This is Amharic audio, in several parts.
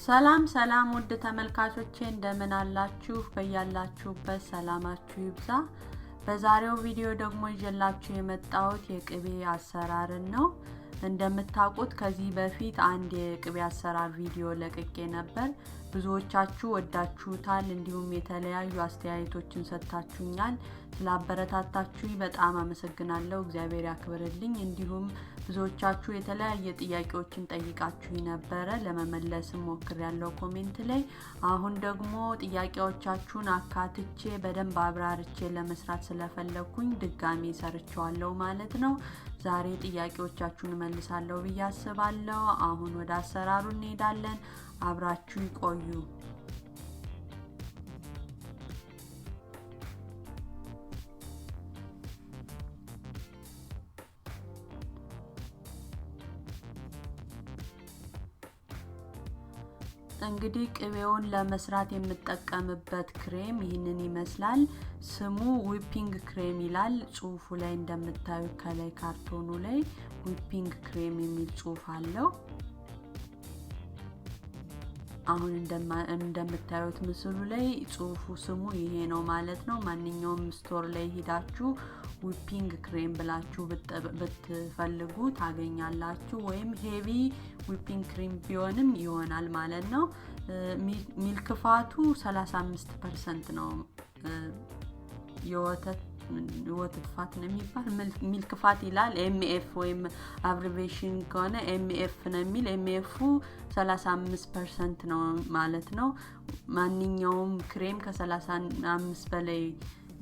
ሰላም ሰላም ውድ ተመልካቾቼ እንደምን አላችሁ? በያላችሁበት ሰላማችሁ ይብዛ። በዛሬው ቪዲዮ ደግሞ ይዤላችሁ የመጣሁት የቅቤ አሰራር ነው። እንደምታውቁት ከዚህ በፊት አንድ የቅቤ አሰራር ቪዲዮ ለቅቄ ነበር። ብዙዎቻችሁ ወዳችሁታል፣ እንዲሁም የተለያዩ አስተያየቶችን ሰጥታችሁኛል። ስላበረታታችሁኝ በጣም አመሰግናለሁ። እግዚአብሔር ያክብርልኝ። እንዲሁም ብዙዎቻችሁ የተለያየ ጥያቄዎችን ጠይቃችሁኝ ነበር፣ ለመመለስም ሞክሬያለሁ ኮሜንት ላይ። አሁን ደግሞ ጥያቄዎቻችሁን አካትቼ በደንብ አብራርቼ ለመስራት ስለፈለኩኝ ድጋሚ ሰርቻለሁ ማለት ነው። ዛሬ ጥያቄዎቻችሁን መልሳለሁ ብዬ አስባለሁ። አሁን ወደ አሰራሩ እንሄዳለን። አብራችሁ ይቆዩ። እንግዲህ ቅቤውን ለመስራት የምጠቀምበት ክሬም ይህንን ይመስላል። ስሙ ዊፒንግ ክሬም ይላል ጽሁፉ ላይ እንደምታዩት፣ ከላይ ካርቶኑ ላይ ዊፒንግ ክሬም የሚል ጽሁፍ አለው። አሁን እንደምታዩት ምስሉ ላይ ጽሁፉ ስሙ ይሄ ነው ማለት ነው። ማንኛውም ስቶር ላይ ሄዳችሁ ዊፒንግ ክሬም ብላችሁ ብትፈልጉ ታገኛላችሁ። ወይም ሄቪ ዊፒንግ ክሬም ቢሆንም ይሆናል ማለት ነው። ሚልክ ፋቱ 35% ነው። የወተት ፋት ነው የሚባል ሚልክ ፋት ይላል። ኤምኤፍ ወይም አብሪቬሽን ከሆነ ኤምኤፍ ነው የሚል። ኤምኤፉ 35% ነው ማለት ነው። ማንኛውም ክሬም ከ35 በላይ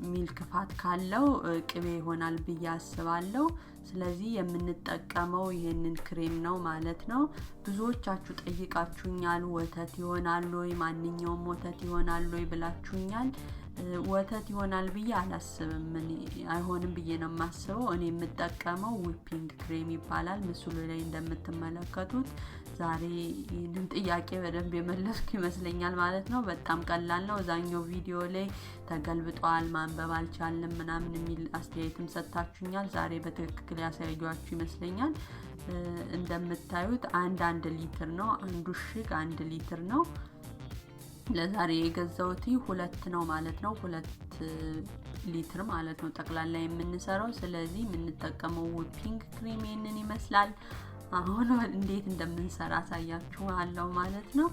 ሚልክ ፋት ካለው ቅቤ ይሆናል ብዬ አስባለሁ። ስለዚህ የምንጠቀመው ይሄንን ክሬም ነው ማለት ነው። ብዙዎቻችሁ ጠይቃችሁኛል፣ ወተት ይሆናል ወይ ማንኛውም ወተት ይሆናል ወይ ብላችሁኛል። ወተት ይሆናል ብዬ አላስብም። አይሆንም ብዬ ነው የማስበው። እኔ የምጠቀመው ዊፒንግ ክሬም ይባላል፣ ምስሉ ላይ እንደምትመለከቱት። ዛሬ ይህንን ጥያቄ በደንብ የመለስኩ ይመስለኛል ማለት ነው። በጣም ቀላል ነው። እዛኛው ቪዲዮ ላይ ተገልብጧል፣ ማንበብ አልቻልንም ምናምን የሚል አስተያየትም ሰጥታችሁኛል። ዛሬ በትክክል ያሳያችሁ ይመስለኛል። እንደምታዩት አንድ ሊትር ነው። አንዱ እሽግ 1 ሊትር ነው። ለዛሬ የገዛሁት 2 ነው ማለት ነው። 2 ሊትር ማለት ነው ጠቅላላ የምንሰራው። ስለዚህ የምንጠቀመው ዊፒንግ ክሬም ይሄንን ይመስላል። አሁን እንዴት እንደምንሰራ አሳያችኋለሁ ማለት ነው።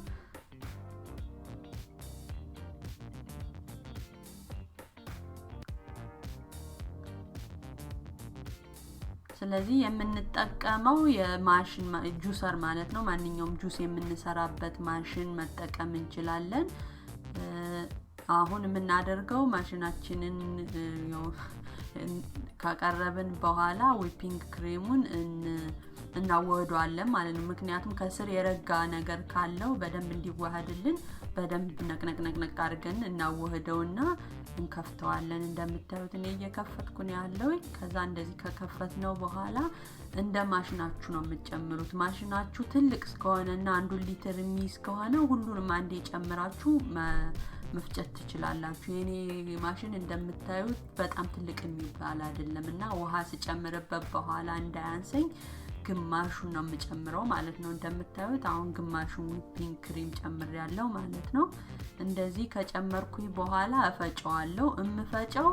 ስለዚህ የምንጠቀመው የማሽን ጁሰር ማለት ነው። ማንኛውም ጁስ የምንሰራበት ማሽን መጠቀም እንችላለን። አሁን የምናደርገው ማሽናችንን ካቀረብን በኋላ ዊፒንግ ክሬሙን እናወህደዋለን ማለት ነው። ምክንያቱም ከስር የረጋ ነገር ካለው በደንብ እንዲዋሃድልን በደንብ ነቅነቅ አድርገን እናወህደውና እንከፍተዋለን። እንደምታዩት እኔ እየከፈትኩ ነው ያለው። ከዛ እንደዚህ ከከፈትነው በኋላ እንደ ማሽናችሁ ነው የምትጨምሩት። ማሽናችሁ ትልቅ ከሆነና 1 ሊትር የሚይዝ ከሆነ ሁሉንም አንዴ ጨምራችሁ መፍጨት ትችላላችሁ። የኔ ማሽን እንደምታዩት በጣም ትልቅ የሚባል አይደለም እና ውሃ ስጨምርበት በኋላ እንዳያንሰኝ ግማሹን ነው የምጨምረው ማለት ነው። እንደምታዩት አሁን ግማሹን ዊፒንግ ክሬም ጨምሬያለሁ ማለት ነው። እንደዚህ ከጨመርኩኝ በኋላ እፈጨዋለሁ። እምፈጨው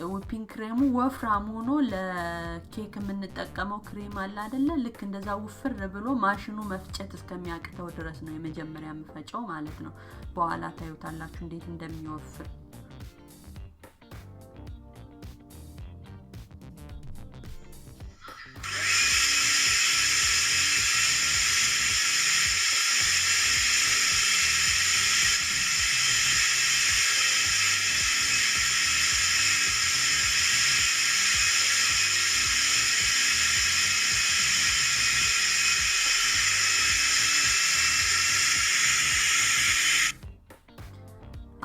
ዊፒንግ ክሬሙ ወፍራም ሆኖ ለኬክ የምንጠቀመው ክሬም አለ አይደለ? ልክ እንደዛ ውፍር ብሎ ማሽኑ መፍጨት እስከሚያቅተው ድረስ ነው የመጀመሪያ የምፈጨው ማለት ነው። በኋላ ታዩታላችሁ እንዴት እንደሚወፍር።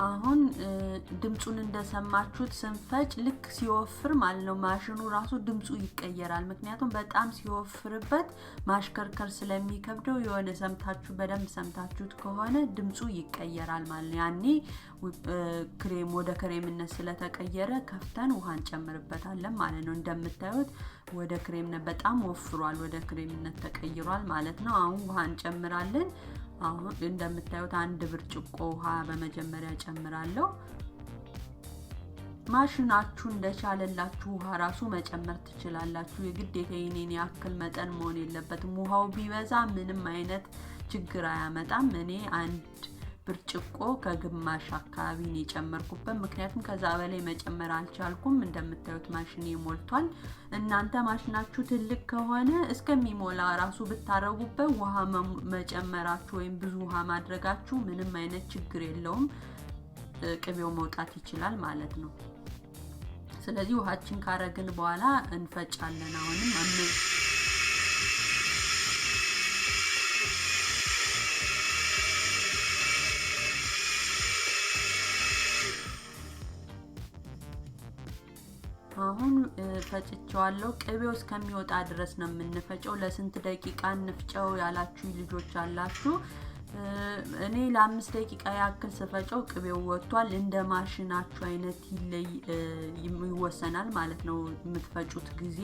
አሁን ድምጹን እንደሰማችሁት ስንፈጭ ልክ ሲወፍር ማለት ነው ማሽኑ ራሱ ድምጹ ይቀየራል። ምክንያቱም በጣም ሲወፍርበት ማሽከርከር ስለሚከብደው የሆነ ሰምታችሁ በደንብ ሰምታችሁት ከሆነ ድምጹ ይቀየራል ማለት ነው። ያኔ ክሬም ወደ ክሬምነት ስለተቀየረ ከፍተን ውሃ እንጨምርበታለን ማለት ነው። እንደምታዩት ወደ ክሬምነት በጣም ወፍሯል፣ ወደ ክሬምነት ተቀይሯል ማለት ነው። አሁን ውሃ እንጨምራለን። አሁን እንደምታዩት አንድ ብርጭቆ ውሃ በመጀመሪያ ጨምራለሁ። ማሽናችሁ እንደቻለላችሁ ውሃ ራሱ መጨመር ትችላላችሁ። የግዴታ የኔን ያክል መጠን መሆን የለበትም። ውሃው ቢበዛ ምንም አይነት ችግር አያመጣም። እኔ አንድ ብርጭቆ ከግማሽ አካባቢ ነው የጨመርኩበት፣ ምክንያቱም ከዛ በላይ መጨመር አልቻልኩም። እንደምታዩት ማሽኔ ሞልቷል። እናንተ ማሽናችሁ ትልቅ ከሆነ እስከሚሞላ ራሱ ብታረጉበት ውሃ መጨመራችሁ ወይም ብዙ ውሃ ማድረጋችሁ ምንም አይነት ችግር የለውም። ቅቤው መውጣት ይችላል ማለት ነው። ስለዚህ ውሃችን ካረግን በኋላ እንፈጫለን። አሁንም አሁን ፈጭቼዋለሁ። ቅቤው እስከሚወጣ ድረስ ነው የምንፈጨው። ለስንት ደቂቃ እንፍጨው ያላችሁ ልጆች አላችሁ። እኔ ለ5 ደቂቃ ያክል ስፈጨው ቅቤው ወጥቷል። እንደ ማሽናችሁ አይነት ይወሰናል ማለት ነው የምትፈጩት ጊዜ።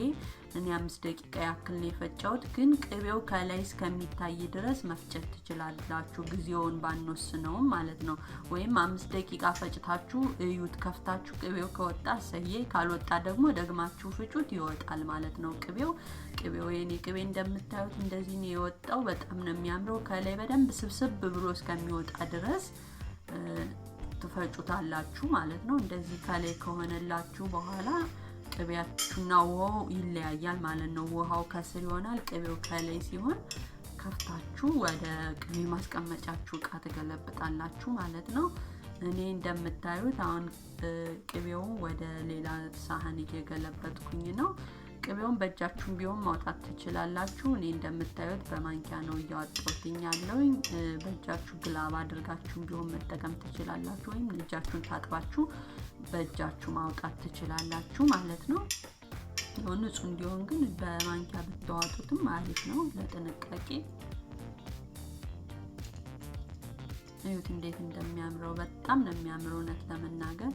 እኔ 5 ደቂቃ ያክል ነው የፈጨሁት፣ ግን ቅቤው ከላይ እስከሚታይ ድረስ መፍጨት ትችላላችሁ። ጊዜውን ባንወስነውም ማለት ነው። ወይም 5 ደቂቃ ፈጭታችሁ እዩት። ከፍታችሁ ቅቤው ከወጣ ሰዬ፣ ካልወጣ ደግሞ ደግማችሁ ፍጩት፣ ይወጣል ማለት ነው ቅቤው። የኔ ቅቤ እንደምታዩት እንደዚህ ነው የወጣው። በጣም ነው የሚያምረው። ከላይ በደንብ ስብስብ ብሎ እስከሚወጣ ድረስ ትፈጩታላችሁ ማለት ነው። እንደዚህ ከላይ ከሆነላችሁ በኋላ ቅቤያችሁና ውሃው ይለያያል ማለት ነው። ውሃው ከስር ይሆናል፣ ቅቤው ከላይ ሲሆን ከፍታችሁ ወደ ቅቤ ማስቀመጫችሁ እቃ ትገለብጣላችሁ ማለት ነው። እኔ እንደምታዩት አሁን ቅቤውን ወደ ሌላ ሳህን እየገለበጥኩኝ ነው። ቅቤውን በእጃችሁም ቢሆን ማውጣት ትችላላችሁ። እኔ እንደምታዩት በማንኪያ ነው እያወጣሁትኝ ያለውኝ። በእጃችሁ ግላብ አድርጋችሁ ቢሆን መጠቀም ትችላላችሁ፣ ወይም እጃችሁን ታጥባችሁ በእጃችሁ ማውጣት ትችላላችሁ ማለት ነው። ይሁን ንጹህ እንዲሆን ግን በማንኪያ ብታወጡትም አሪፍ ነው ለጥንቃቄ። እዩት እንዴት እንደሚያምረው። በጣም ነው የሚያምረው እውነት ለመናገር።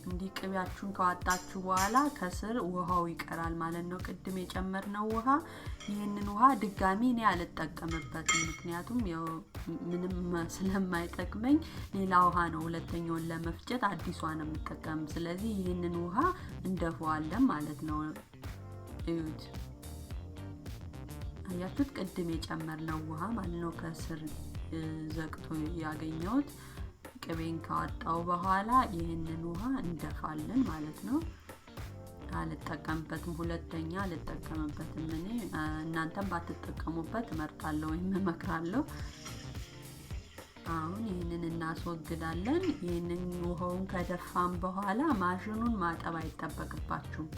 እንዲህ ቅቤያችሁን ካወጣችሁ በኋላ ከስር ውሃው ይቀራል ማለት ነው። ቅድም የጨመርነው ውሃ፣ ይህንን ውሃ ድጋሚ እኔ አልጠቀምበትም፣ ምክንያቱም ያው ምንም ስለማይጠቅመኝ ሌላ ውሃ ነው ሁለተኛውን ለመፍጨት አዲስ ውሃ ነው የምጠቀም። ስለዚህ ይህንን ውሃ እንደፈዋለን ማለት ነው። እዩት፣ አያችሁት? ቅድም የጨመርነው ውሃ ማለት ነው ከስር ዘቅቶ ያገኘሁት። ቅቤን ካወጣው በኋላ ይህንን ውሃ እንደፋለን ማለት ነው። አልጠቀምበትም፣ ሁለተኛ አልጠቀምበትም። እኔ እናንተም ባትጠቀሙበት እመርጣለሁ ወይም እመክራለሁ። አሁን ይህንን እናስወግዳለን። ይህንን ውሃውን ከደፋን በኋላ ማሽኑን ማጠብ አይጠበቅባችሁም።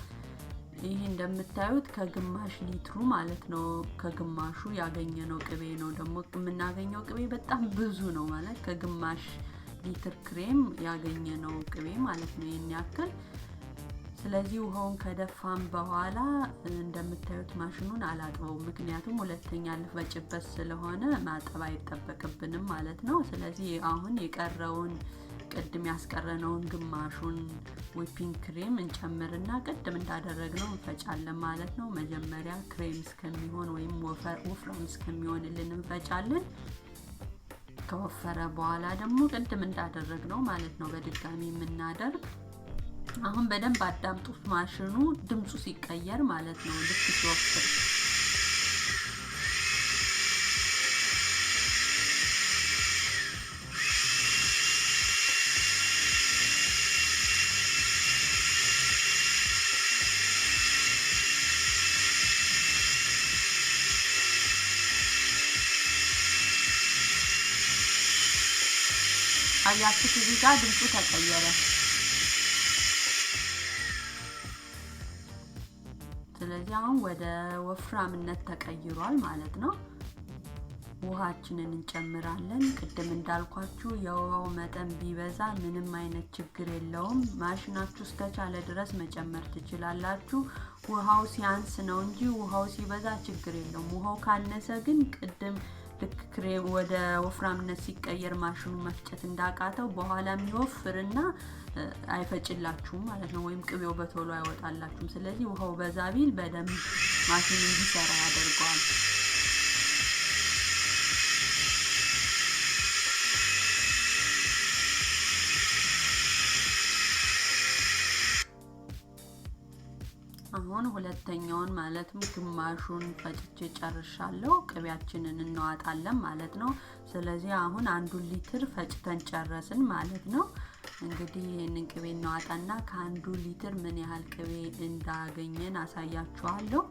ይህ እንደምታዩት ከግማሽ ሊትሩ ማለት ነው፣ ከግማሹ ያገኘነው ቅቤ ነው። ደግሞ የምናገኘው ቅቤ በጣም ብዙ ነው ማለት ከግማሽ ሊትር ክሬም ያገኘነው ቅቤ ማለት ነው፣ ይሄን ያክል። ስለዚህ ውሃውን ከደፋን በኋላ እንደምታዩት ማሽኑን አላጥበው፣ ምክንያቱም ሁለተኛ ልፈጭበት ስለሆነ ማጠብ አይጠበቅብንም ማለት ነው። ስለዚህ አሁን የቀረውን ቅድም ያስቀረነውን ግማሹን ዊፒንግ ክሬም እንጨምርና ቅድም እንዳደረግነው እንፈጫለን ማለት ነው። መጀመሪያ ክሬም እስከሚሆን ወይም ወፍራም እስከሚሆንልን እንፈጫለን። ከወፈረ በኋላ ደግሞ ቅድም እንዳደረግነው ማለት ነው በድጋሚ የምናደርግ። አሁን በደንብ አዳምጡት፣ ማሽኑ ድምፁ ሲቀየር ማለት ነው ልክ ሲወፍር። አያችሁት? እዚህ ጋር ድምፁ ተቀየረ። ስለዚህ አሁን ወደ ወፍራምነት ተቀይሯል ማለት ነው። ውሃችንን እንጨምራለን። ቅድም እንዳልኳችሁ የውሃው መጠን ቢበዛ ምንም አይነት ችግር የለውም። ማሽናችሁ እስከቻለ ድረስ መጨመር ትችላላችሁ። ውሃው ሲያንስ ነው እንጂ ውሃው ሲበዛ ችግር የለውም። ውሃው ካነሰ ግን ቅድም ልክ ክሬም ወደ ወፍራምነት ሲቀየር ማሽኑ መፍጨት እንዳቃተው በኋላ የሚወፍርና አይፈጭላችሁም ማለት ነው፣ ወይም ቅቤው በቶሎ አይወጣላችሁም። ስለዚህ ውሃው በዛ ቢል በደንብ ማሽኑ እንዲሰራ ያደርገዋል። አሁን ሁለተኛውን ማለትም ግማሹን ፈጭቼ ጨርሻለሁ። ቅቤያችንን እናዋጣለን ማለት ነው። ስለዚህ አሁን 1 ሊትር ፈጭተን ጨረስን ማለት ነው። እንግዲህ ይሄንን ቅቤ እናዋጣና ከ1 ሊትር ምን ያህል ቅቤ እንዳገኘን አሳያችኋለሁ።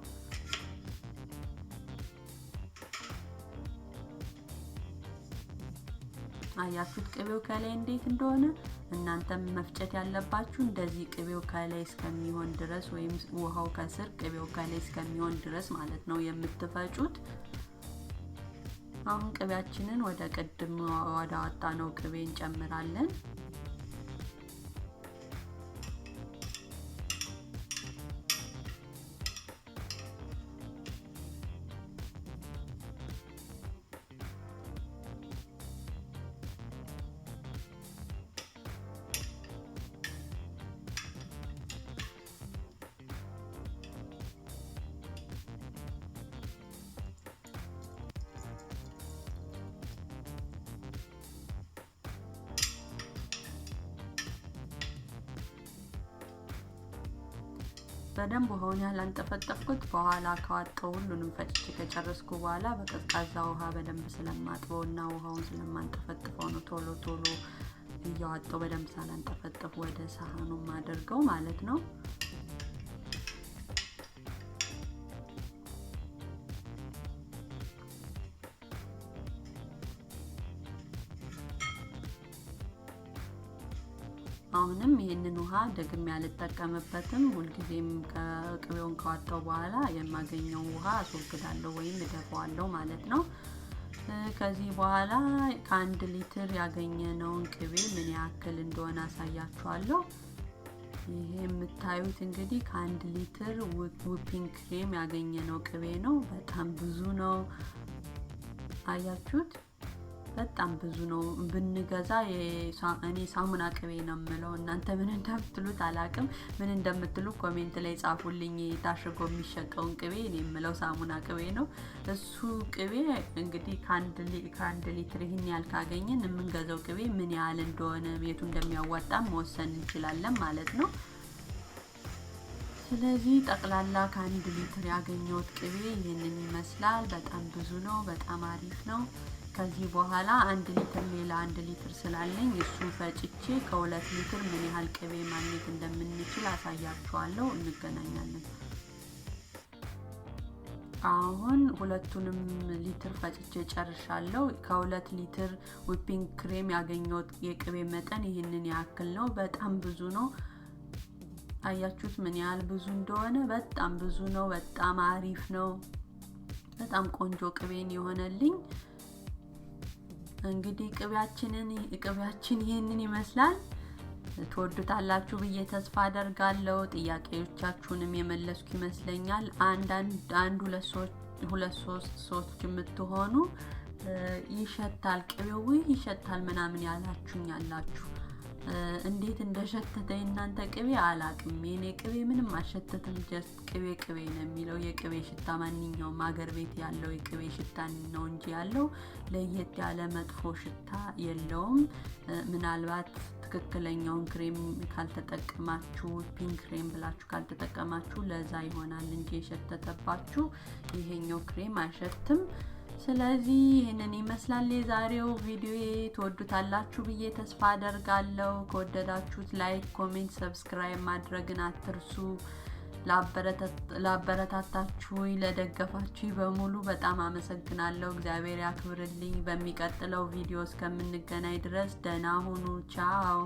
አያችሁት ቅቤው ከላይ እንዴት እንደሆነ። እናንተም መፍጨት ያለባችሁ እንደዚህ ቅቤው ከላይ እስከሚሆን ድረስ ወይም ውሃው ከስር ቅቤው ከላይ እስከሚሆን ድረስ ማለት ነው የምትፈጩት። አሁን ቅቤያችንን ወደ ቅድም ወደ አወጣነው ቅቤ እንጨምራለን። በደንብ ውሃውን ያላንጠፈጠፍኩት በኋላ ካወጣው ሁሉንም ፈጭቼ ከጨረስኩ በኋላ በቀዝቃዛ ውሃ በደንብ ስለማጥበውና ውሃውን ስለማንጠፈጥፈው ነው ቶሎ ቶሎ እያወጣው በደንብ ሳላንጠፈጥፍ ወደ ሳህኑ ማደርገው ማለት ነው። አሁንም ይሄንን ውሃ ደግሜ ያልተጠቀምበትም ሁልጊዜም ከቅቤውን ካወጣው በኋላ የማገኘው ውሃ አስወግዳለሁ ወይም እደፋዋለሁ ማለት ነው። ከዚህ በኋላ ከ1 ሊትር ያገኘነውን ቅቤ ምን ያክል እንደሆነ አሳያችኋለሁ። ይሄ የምታዩት እንግዲህ ከ1 ሊትር ዊፒንግ ክሬም ያገኘነው ቅቤ ነው። በጣም ብዙ ነው። አያችሁት? በጣም ብዙ ነው። ብንገዛ እኔ ሳሙና ቅቤ ነው የምለው። እናንተ ምን እንደምትሉት አላቅም። ምን እንደምትሉ ኮሜንት ላይ ጻፉልኝ። ታሽጎ የሚሸጠውን ቅቤ እኔ የምለው ሳሙና ቅቤ ነው። እሱ ቅቤ እንግዲህ ከ1 ሊትር ይህን ያህል ካገኘን የምንገዛው ቅቤ ምን ያህል እንደሆነ ቤቱ እንደሚያዋጣም መወሰን እንችላለን ማለት ነው። ስለዚህ ጠቅላላ ከ1 ሊትር ያገኘሁት ቅቤ ይህንን ይመስላል። በጣም ብዙ ነው። በጣም አሪፍ ነው። ከዚህ በኋላ 1 ሊትር ሌላ 1 ሊትር ስላለኝ እሱን ፈጭቼ ከ2 ሊትር ምን ያህል ቅቤ ማግኘት እንደምንችል አሳያችኋለሁ። እንገናኛለን። አሁን ሁለቱንም ሊትር ፈጭቼ ጨርሻለሁ። ከ2 ሊትር ዊፒንግ ክሬም ያገኘሁት የቅቤ መጠን ይህንን ያክል ነው። በጣም ብዙ ነው። አያችሁት ምን ያህል ብዙ እንደሆነ? በጣም ብዙ ነው። በጣም አሪፍ ነው። በጣም ቆንጆ ቅቤን የሆነልኝ። እንግዲህ ቅቤያችን ይሄንን ይመስላል። ትወዱታላችሁ ብዬ ተስፋ አደርጋለሁ። ጥያቄዎቻችሁንም የመለስኩ ይመስለኛል። ሁለት ሶስት ሰዎች የምትሆኑ ይሸታል ቅቤው ይሸታል ምናምን ያላችሁኝ አላችሁ። እንዴት እንደሸተተ እናንተ ቅቤ አላቅም። የኔ ቅቤ ምንም አሸተተም። ጀስት ቅቤ ነው የሚለው። የቅቤ ሽታ ማንኛውም አገር ቤት ያለው የቅቤ ሽታ ነው እንጂ ያለው ለየት ያለ መጥፎ ሽታ የለውም። ምናልባት ትክክለኛውን ክሬም ካልተጠቀማችሁ ፒንክ ክሬም ብላችሁ ካልተጠቀማችሁ ለዛ ይሆናል እንጂ የሸተተባችሁ። ይሄኛው ክሬም አይሸትም። ስለዚህ ይሄንን ይመስላል የዛሬው ቪዲዮ። ተወዱታላችሁ ብዬ ተስፋ አደርጋለሁ። ከወደዳችሁት ላይክ፣ ኮሜንት፣ ሰብስክራይብ ማድረግን አትርሱ። ላበረታታችሁኝ ለደገፋችሁኝ በሙሉ በጣም አመሰግናለሁ። እግዚአብሔር ያክብርልኝ። በሚቀጥለው ቪዲዮ እስከምንገናኝ ድረስ ደህና ሁኑ። ቻው።